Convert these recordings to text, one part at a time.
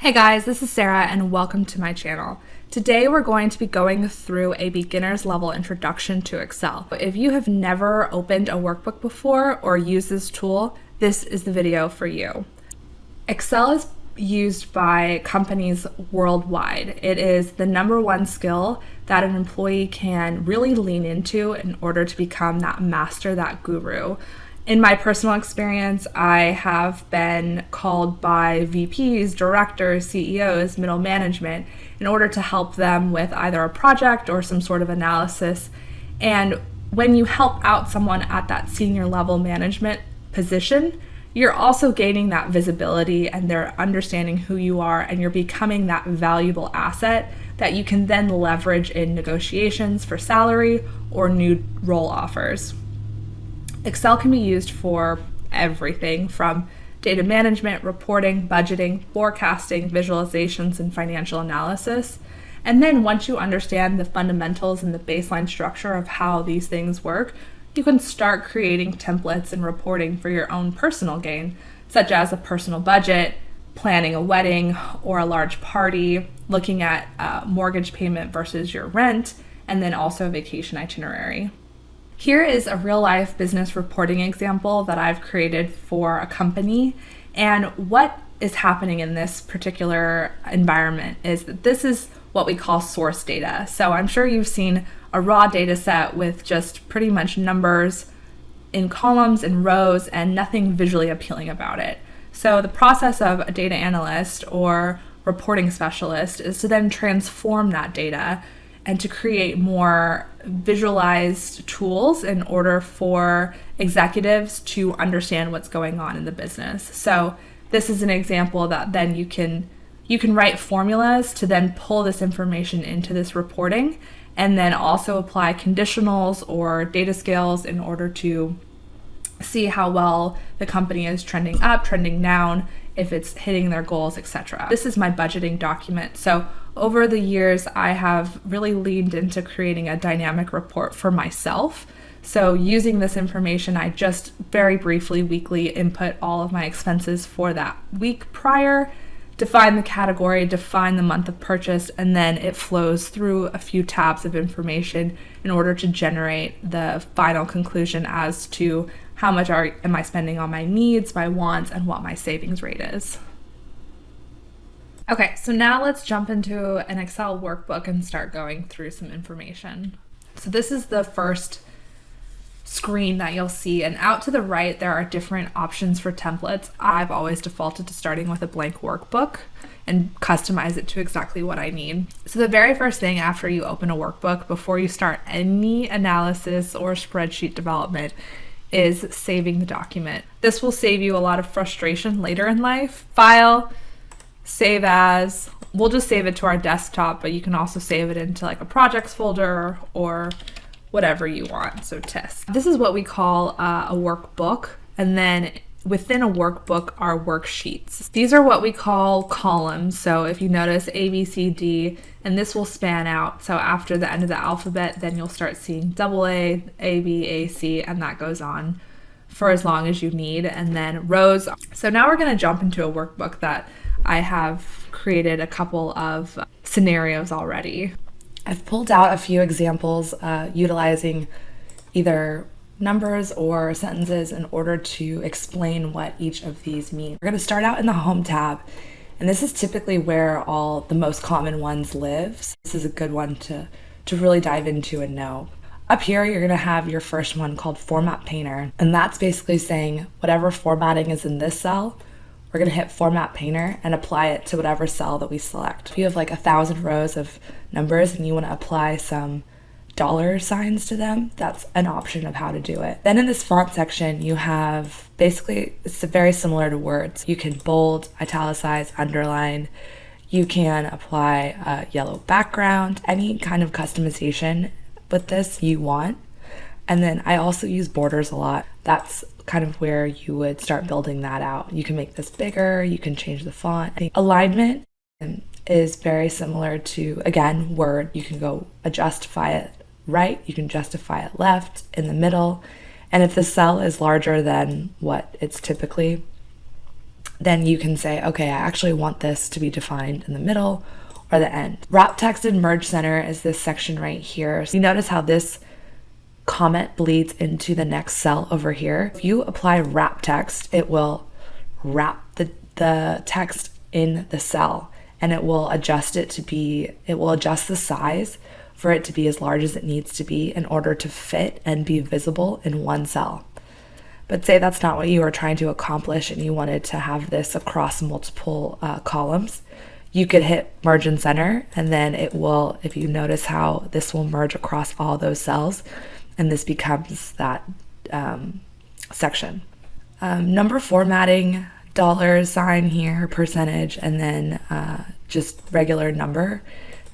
Hey guys, this is Sarah and welcome to my channel. Today we're going to be going through a beginner's level introduction to Excel. If you have never opened a workbook before or used this tool, this is the video for you. Excel is used by companies worldwide. It is the #1 skill that an employee can really lean into in order to become that master, that guru. In my personal experience, I have been called by VPs, directors, CEOs, middle management in order to help them with either a project or some sort of analysis. And when you help out someone at that senior level management position, you're also gaining that visibility and they're understanding who you are, and you're becoming that valuable asset that you can then leverage in negotiations for salary or new role offers. Excel can be used for everything from data management, reporting, budgeting, forecasting, visualizations, and financial analysis. And then once you understand the fundamentals and the baseline structure of how these things work, you can start creating templates and reporting for your own personal gain, such as a personal budget, planning a wedding or a large party, looking at mortgage payment versus your rent, and then also a vacation itinerary. Here is a real-life business reporting example that I've created for a company, and what is happening in this particular environment is that this is what we call source data. So I'm sure you've seen a raw data set with just pretty much numbers in columns and rows and nothing visually appealing about it. So the process of a data analyst or reporting specialist is to then transform that data and to create more visualized tools in order for executives to understand what's going on in the business. So this is an example that then you can write formulas to then pull this information into this reporting, and then also apply conditionals or data scales in order to see how well the company is trending up, trending down, if it's hitting their goals, etc. This is my budgeting document. So over the years, I have really leaned into creating a dynamic report for myself. So using this information, I just very briefly weekly input all of my expenses for that week prior, define the category, define the month of purchase, and then it flows through a few tabs of information in order to generate the final conclusion as to how much am I spending on my needs, my wants, and what my savings rate is. Okay, so now let's jump into an Excel workbook and start going through some information. So this is the first screen that you'll see, and out to the right there are different options for templates. I've always defaulted to starting with a blank workbook and customize it to exactly what I need. So the very first thing after you open a workbook, before you start any analysis or spreadsheet development, is saving the document. This will save you a lot of frustration later in life. File, save as, we'll just save it to our desktop, but you can also save it into like a projects folder or whatever you want, so test. This is what we call a workbook, and then within a workbook are worksheets. These are what we call columns, so if you notice A, B, C, D, and this will span out, so after the end of the alphabet, then you'll start seeing AA, AB, AC, and that goes on for as long as you need, and then rows. So now we're gonna jump into a workbook that I have created a couple of scenarios already. I've pulled out a few examples utilizing either numbers or sentences in order to explain what each of these mean. We're going to start out in the Home tab, and this is typically where all the most common ones live. So this is a good one to really dive into and know. Up here, you're going to have your first one called Format Painter, and that's basically saying whatever formatting is in this cell, we're going to hit Format Painter and apply it to whatever cell that we select. If you have like 1,000 rows of numbers and you want to apply some dollar signs to them, that's an option of how to do it. Then in this font section, you have basically, it's very similar to words. You can bold, italicize, underline. You can apply a yellow background, any kind of customization with this you want. And then I also use borders a lot. That's kind of where you would start building that out. You can make this bigger, you can change the font. Alignment is very similar to, again, Word. You can go justify it right, you can justify it left, in the middle, and if the cell is larger than what it's typically then you can say, okay, I actually want this to be defined in the middle or the end. Wrap text and merge center is this section right here. So you notice how this comment bleeds into the next cell over here. If you apply wrap text, it will wrap the text in the cell, and it will adjust the size for it to be as large as it needs to be in order to fit and be visible in one cell. But say that's not what you are trying to accomplish and you wanted to have this across multiple columns, you could hit merge and center, and then it will, if you notice how this will merge across all those cells, and this becomes that section. Number formatting, $sign here, percentage, and then just regular number.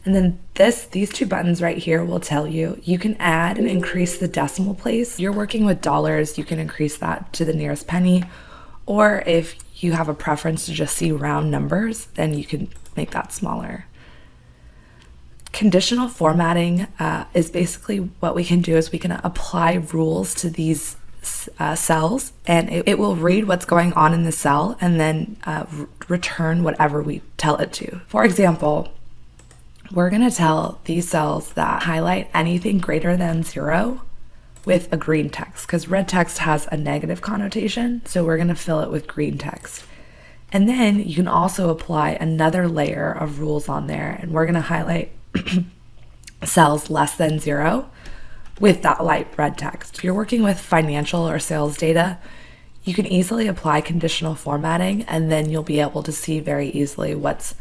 And then these two buttons right here will tell you can add and increase the decimal place. If you're working with dollars, you can increase that to the nearest penny, or if you have a preference to just see round numbers, then you can make that smaller. Conditional formatting is basically what we can do is we can apply rules to these cells, and it will read what's going on in the cell and then return whatever we tell it to. For example, we're going to tell these cells that highlight anything greater than 0 with a green text, because red text has a negative connotation, so we're going to fill it with green text. And then you can also apply another layer of rules on there, and we're going to highlight cells less than 0 with that light red text. If you're working with financial or sales data, you can easily apply conditional formatting, and then you'll be able to see very easily what's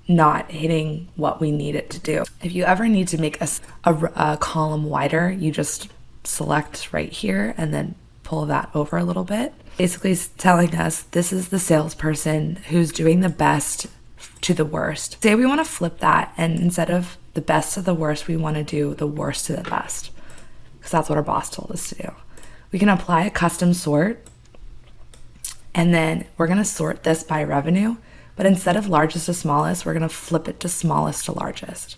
not hitting what we need it to do. If you ever need to make a column wider, you just select right here and then pull that over a little bit. Basically it's telling us this is the salesperson who's doing the best to the worst. Say we want to flip that, and instead of the best to the worst, we want to do the worst to the best, because that's what our boss told us to do. We can apply a custom sort, and then we're going to sort this by revenue, but instead of largest to smallest, we're going to flip it to smallest to largest.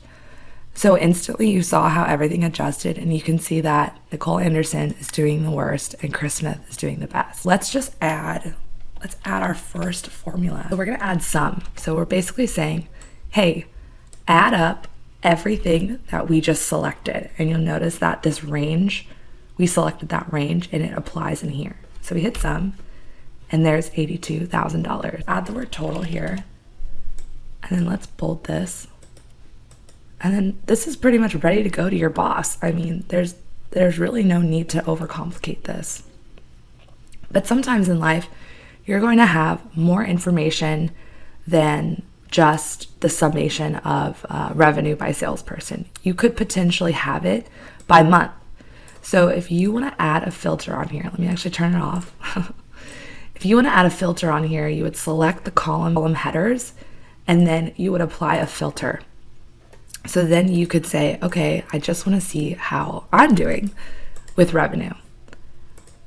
So instantly you saw how everything adjusted, and you can see that Nicole Anderson is doing the worst and Chris Smith is doing the best. Let's add our first formula. So we're going to add sum. So we're basically saying, hey, add up everything that we just selected. And you'll notice that this range, we selected that range and it applies in here. So we hit sum, and there's $82,000. Add the word total here, and then let's bold this. And then this is pretty much ready to go to your boss. I mean, there's really no need to overcomplicate this. But sometimes in life, you're going to have more information than just the summation of revenue by salesperson. You could potentially have it by month. So if you want to add a filter on here, let me actually turn it off. If you want to add a filter on here, you would select the column headers, and then you would apply a filter. So then you could say, okay, I just want to see how I'm doing with revenue.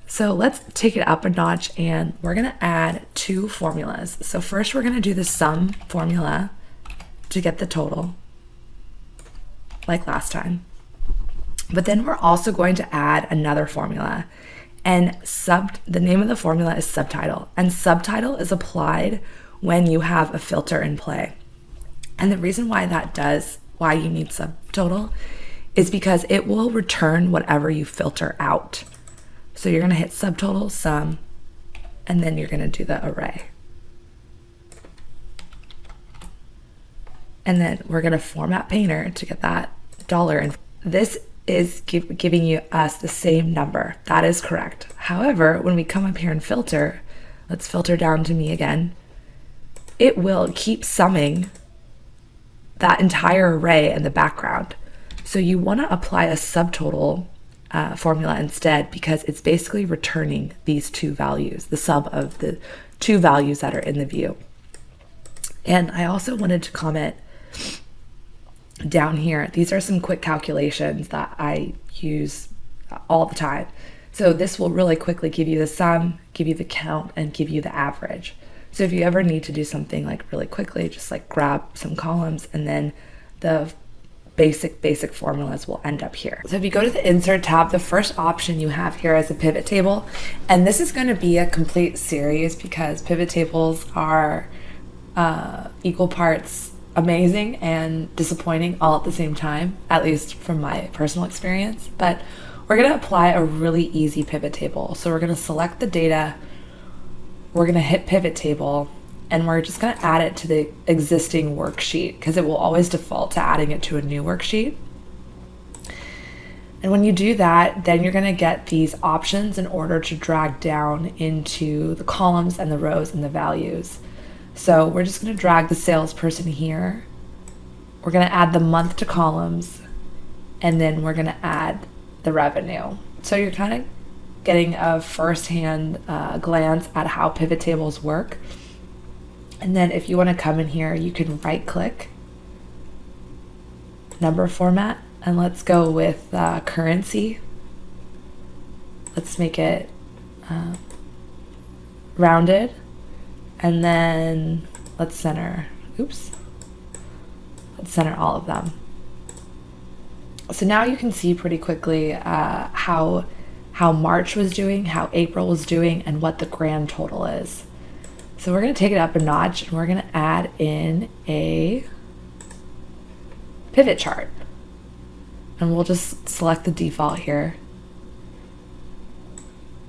So let's take it up a notch, and we're going to add two formulas. So first we're going to do the sum formula to get the total, like last time. But then we're also going to add another formula, and the name of the formula is subtitle. And subtitle is applied when you have a filter in play. And the reason why why you need subtotal is because it will return whatever you filter out. So you're going to hit subtotal, sum, and then you're going to do the array. And then we're going to format painter to get that dollar. And this is giving us the same number. That is correct. However, when we come up here and filter, let's filter down to me again, it will keep summing that entire array in the background. So you want to apply a subtotal formula instead, because it's basically returning these two values, the sum of the two values that are in the view. And I also wanted to comment down here, these are some quick calculations that I use all the time. So this will really quickly give you the sum, give you the count, and give you the average. So if you ever need to do something like really quickly, just like grab some columns and then the basic formulas will end up here. So if you go to the Insert tab, the first option you have here is a pivot table. And this is going to be a complete series because pivot tables are equal parts amazing and disappointing all at the same time, at least from my personal experience. But we're going to apply a really easy pivot table. So we're going to select the data, we're going to hit pivot table, and we're just going to add it to the existing worksheet because it will always default to adding it to a new worksheet. And when you do that, then you're going to get these options in order to drag down into the columns and the rows and the values. So we're just going to drag the salesperson here. We're going to add the month to columns, and then we're going to add the revenue. So you're kind of getting a firsthand glance at how pivot tables work. And then if you want to come in here, you can right click, number format, and let's go with currency. Let's make it rounded. And then let's center, let's center all of them. So now you can see pretty quickly how March was doing, how April was doing, and what the grand total is. So we're going to take it up a notch and we're going to add in a pivot chart. And we'll just select the default here.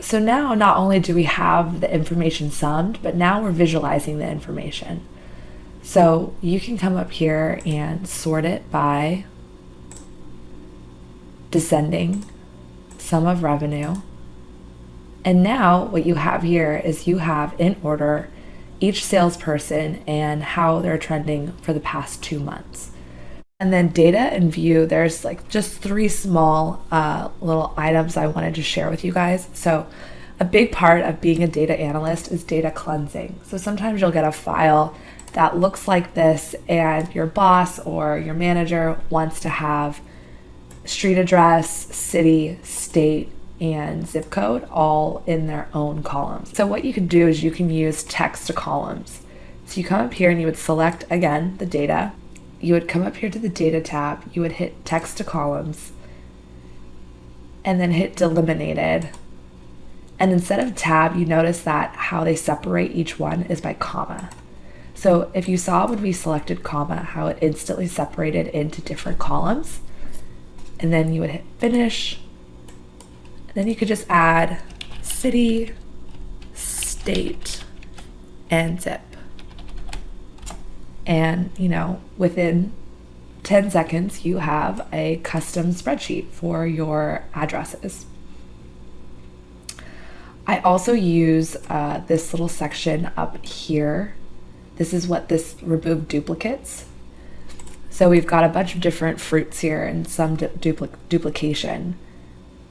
So now not only do we have the information summed, but now we're visualizing the information. So you can come up here and sort it by descending, sum of revenue. And now what you have here is you have in order each salesperson and how they're trending for the past 2 months. And then data and view, there's like just 3 small little items I wanted to share with you guys. So a big part of being a data analyst is data cleansing. So sometimes you'll get a file that looks like this and your boss or your manager wants to have street address, city, state, and zip code all in their own columns. So what you can do is you can use text to columns. So you come up here and you would select again the data. You would come up here to the data tab, you would hit text to columns, and then hit delimited. And instead of tab, you notice that how they separate each one is by comma. So if you saw when we selected comma, how it instantly separated into different columns, and then you would hit finish. Then you could just add city, state, and zip. And, within 10 seconds, you have a custom spreadsheet for your addresses. I also use this little section up here. This is what this remove duplicates. So we've got a bunch of different fruits here and some duplication.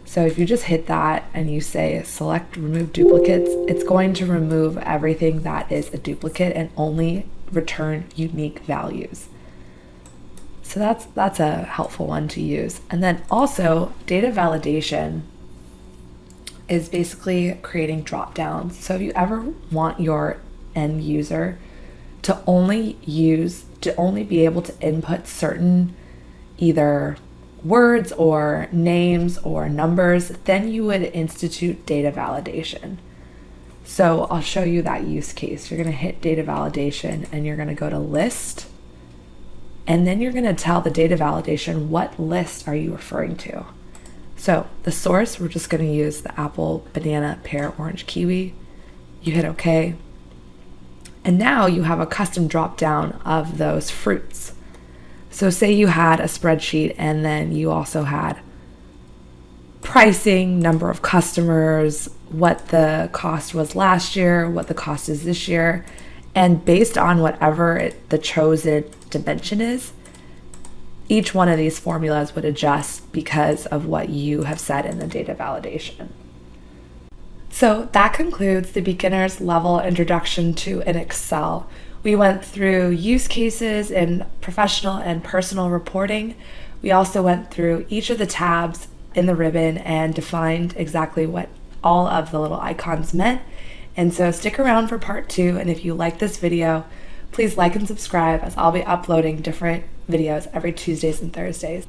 So if you just hit that and you say select remove duplicates, it's going to remove everything that is a duplicate and only return unique values. So that's a helpful one to use. And then also data validation is basically creating drop downs. So if you ever want your end user to only be able to input certain either words or names or numbers, then you would institute data validation. So I'll show you that use case. You're going to hit data validation and you're going to go to list, and then you're going to tell the data validation what list are you referring to. So the source, we're just going to use the apple, banana, pear, orange, kiwi. You hit OK. And now you have a custom drop down of those fruits. So say you had a spreadsheet and then you also had pricing, number of customers, what the cost was last year, what the cost is this year. And based on whatever the chosen dimension is, each one of these formulas would adjust because of what you have said in the data validation. So that concludes the beginner's level introduction to an Excel. We went through use cases in professional and personal reporting. We also went through each of the tabs in the ribbon and defined exactly what all of the little icons meant. And so stick around for part 2. And if you like this video, Please like and subscribe as I'll be uploading different videos every Tuesdays and Thursdays.